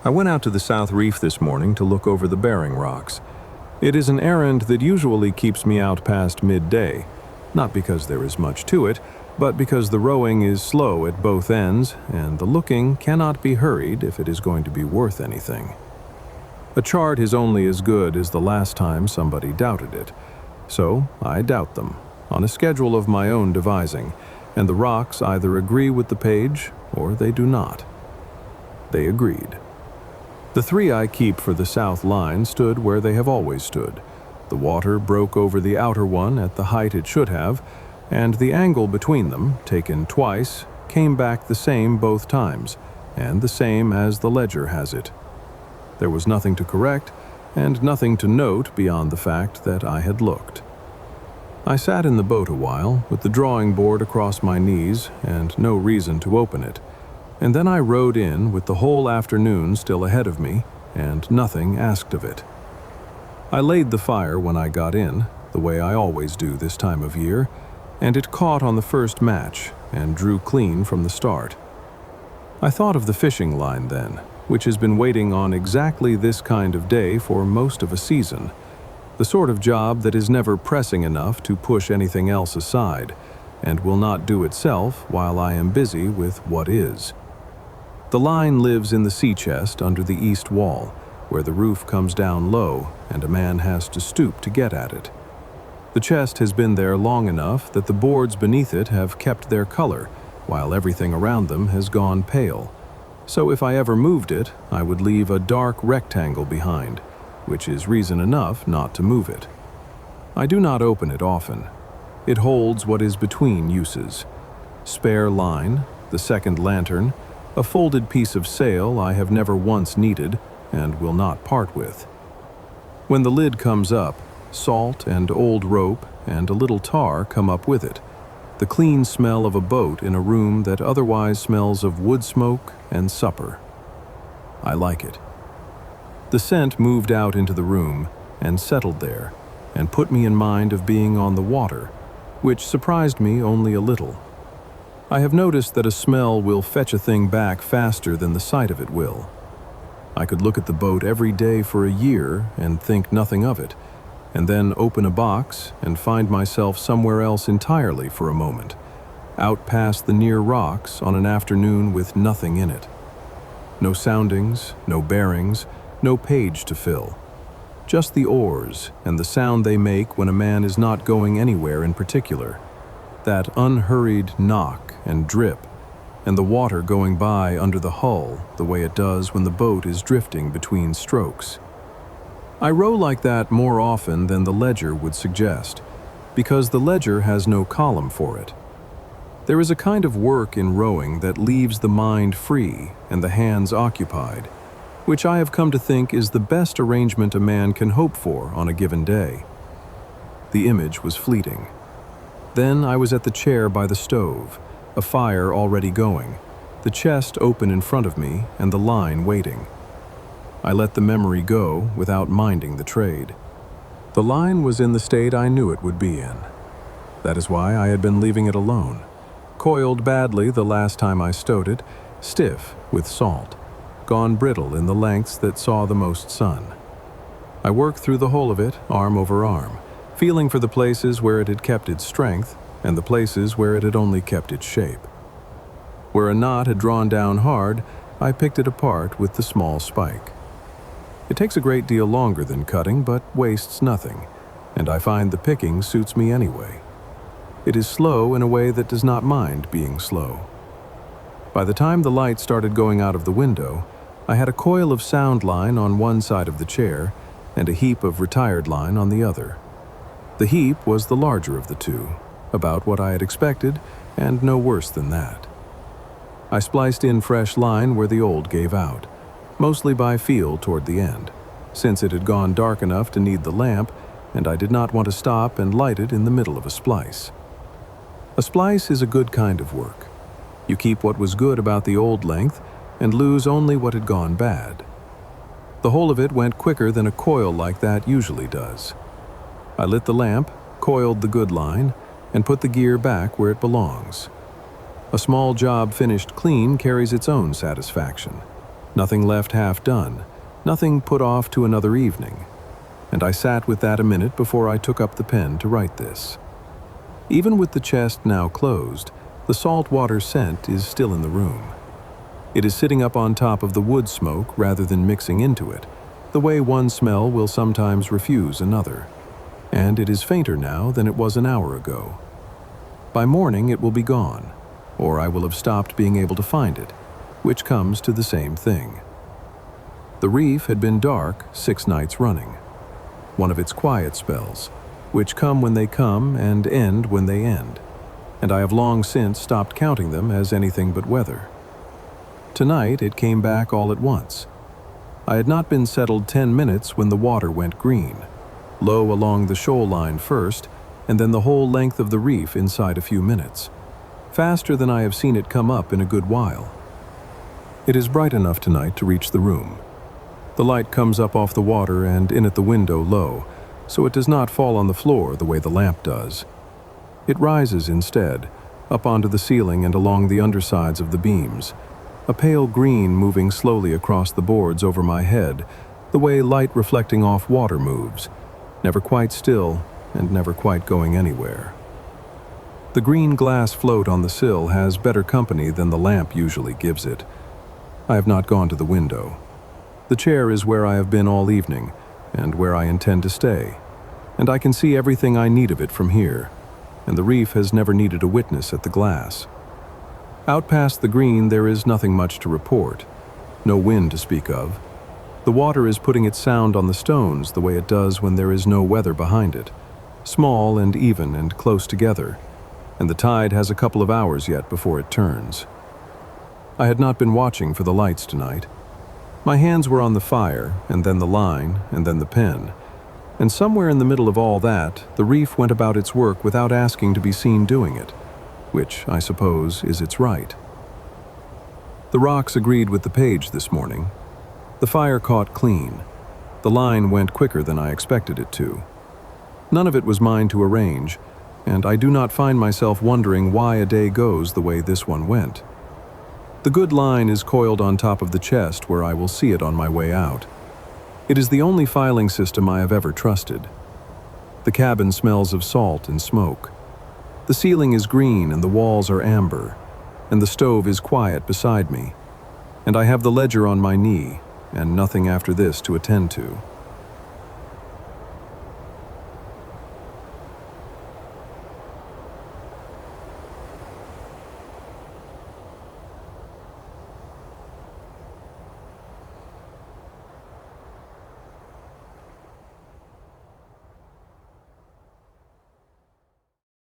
I went out to the South Reef this morning to look over the bearing rocks. It is an errand that usually keeps me out past midday, not because there is much to it, but because the rowing is slow at both ends, and the looking cannot be hurried if it is going to be worth anything. A chart is only as good as the last time somebody doubted it, so I doubt them, on a schedule of my own devising, and the rocks either agree with the page or they do not. They agreed. The three I keep for the south line stood where they have always stood. The water broke over the outer one at the height it should have, and the angle between them, taken twice, came back the same both times, and the same as the ledger has it. There was nothing to correct, and nothing to note beyond the fact that I had looked. I sat in the boat a while, with the drawing board across my knees, and no reason to open it. And then I rowed in with the whole afternoon still ahead of me, and nothing asked of it. I laid the fire when I got in, the way I always do this time of year, and it caught on the first match and drew clean from the start. I thought of the fishing line then, which has been waiting on exactly this kind of day for most of a season, the sort of job that is never pressing enough to push anything else aside, and will not do itself while I am busy with what is. The line lives in the sea chest under the east wall, where the roof comes down low and a man has to stoop to get at it. The chest has been there long enough that the boards beneath it have kept their color, while everything around them has gone pale. So if I ever moved it, I would leave a dark rectangle behind, which is reason enough not to move it. I do not open it often. It holds what is between uses: spare line, the second lantern, a folded piece of sail I have never once needed and will not part with. When the lid comes up, salt and old rope and a little tar come up with it, the clean smell of a boat in a room that otherwise smells of wood smoke and supper. I like it. The scent moved out into the room and settled there and put me in mind of being on the water, which surprised me only a little. I have noticed that a smell will fetch a thing back faster than the sight of it will. I could look at the boat every day for a year and think nothing of it, and then open a box and find myself somewhere else entirely for a moment, out past the near rocks on an afternoon with nothing in it. No soundings, no bearings, no page to fill. Just the oars and the sound they make when a man is not going anywhere in particular. That unhurried knock and drip, and the water going by under the hull the way it does when the boat is drifting between strokes. I row like that more often than the ledger would suggest, because the ledger has no column for it. There is a kind of work in rowing that leaves the mind free and the hands occupied, which I have come to think is the best arrangement a man can hope for on a given day. The image was fleeting. Then I was at the chair by the stove, a fire already going, the chest open in front of me and the line waiting. I let the memory go without minding the trade. The line was in the state I knew it would be in. That is why I had been leaving it alone. Coiled badly the last time I stowed it, stiff with salt, gone brittle in the lengths that saw the most sun. I worked through the whole of it, arm over arm, feeling for the places where it had kept its strength and the places where it had only kept its shape. Where a knot had drawn down hard, I picked it apart with the small spike. It takes a great deal longer than cutting, but wastes nothing, and I find the picking suits me anyway. It is slow in a way that does not mind being slow. By the time the light started going out of the window, I had a coil of sound line on one side of the chair and a heap of retired line on the other. The heap was the larger of the two, about what I had expected, and no worse than that. I spliced in fresh line where the old gave out, mostly by feel toward the end, since it had gone dark enough to need the lamp, and I did not want to stop and light it in the middle of a splice. A splice is a good kind of work. You keep what was good about the old length and lose only what had gone bad. The whole of it went quicker than a coil like that usually does. I lit the lamp, coiled the good line, and put the gear back where it belongs. A small job finished clean carries its own satisfaction. Nothing left half done, nothing put off to another evening. And I sat with that a minute before I took up the pen to write this. Even with the chest now closed, the salt water scent is still in the room. It is sitting up on top of the wood smoke rather than mixing into it, the way one smell will sometimes refuse another. And it is fainter now than it was an hour ago. By morning it will be gone, or I will have stopped being able to find it, which comes to the same thing. The reef had been dark 6 nights running, one of its quiet spells, which come when they come and end when they end, and I have long since stopped counting them as anything but weather. Tonight it came back all at once. I had not been settled 10 minutes when the water went green, low along the shoreline first, and then the whole length of the reef inside a few minutes, faster than I have seen it come up in a good while. It is bright enough tonight to reach the room. The light comes up off the water and in at the window low, so it does not fall on the floor the way the lamp does. It rises instead, up onto the ceiling and along the undersides of the beams, a pale green moving slowly across the boards over my head, the way light reflecting off water moves, never quite still and never quite going anywhere. The green glass float on the sill has better company than the lamp usually gives it. I have not gone to the window. The chair is where I have been all evening, and where I intend to stay, and I can see everything I need of it from here, and the reef has never needed a witness at the glass. Out past the green there is nothing much to report, no wind to speak of. The water is putting its sound on the stones the way it does when there is no weather behind it, small and even and close together, and the tide has a couple of hours yet before it turns. I had not been watching for the lights tonight. My hands were on the fire, and then the line, and then the pen, and somewhere in the middle of all that, the reef went about its work without asking to be seen doing it, which, I suppose, is its right. The rocks agreed with the page this morning. The fire caught clean. The line went quicker than I expected it to. None of it was mine to arrange, and I do not find myself wondering why a day goes the way this one went. The good line is coiled on top of the chest where I will see it on my way out. It is the only filing system I have ever trusted. The cabin smells of salt and smoke. The ceiling is green and the walls are amber, and the stove is quiet beside me, and I have the ledger on my knee and nothing after this to attend to.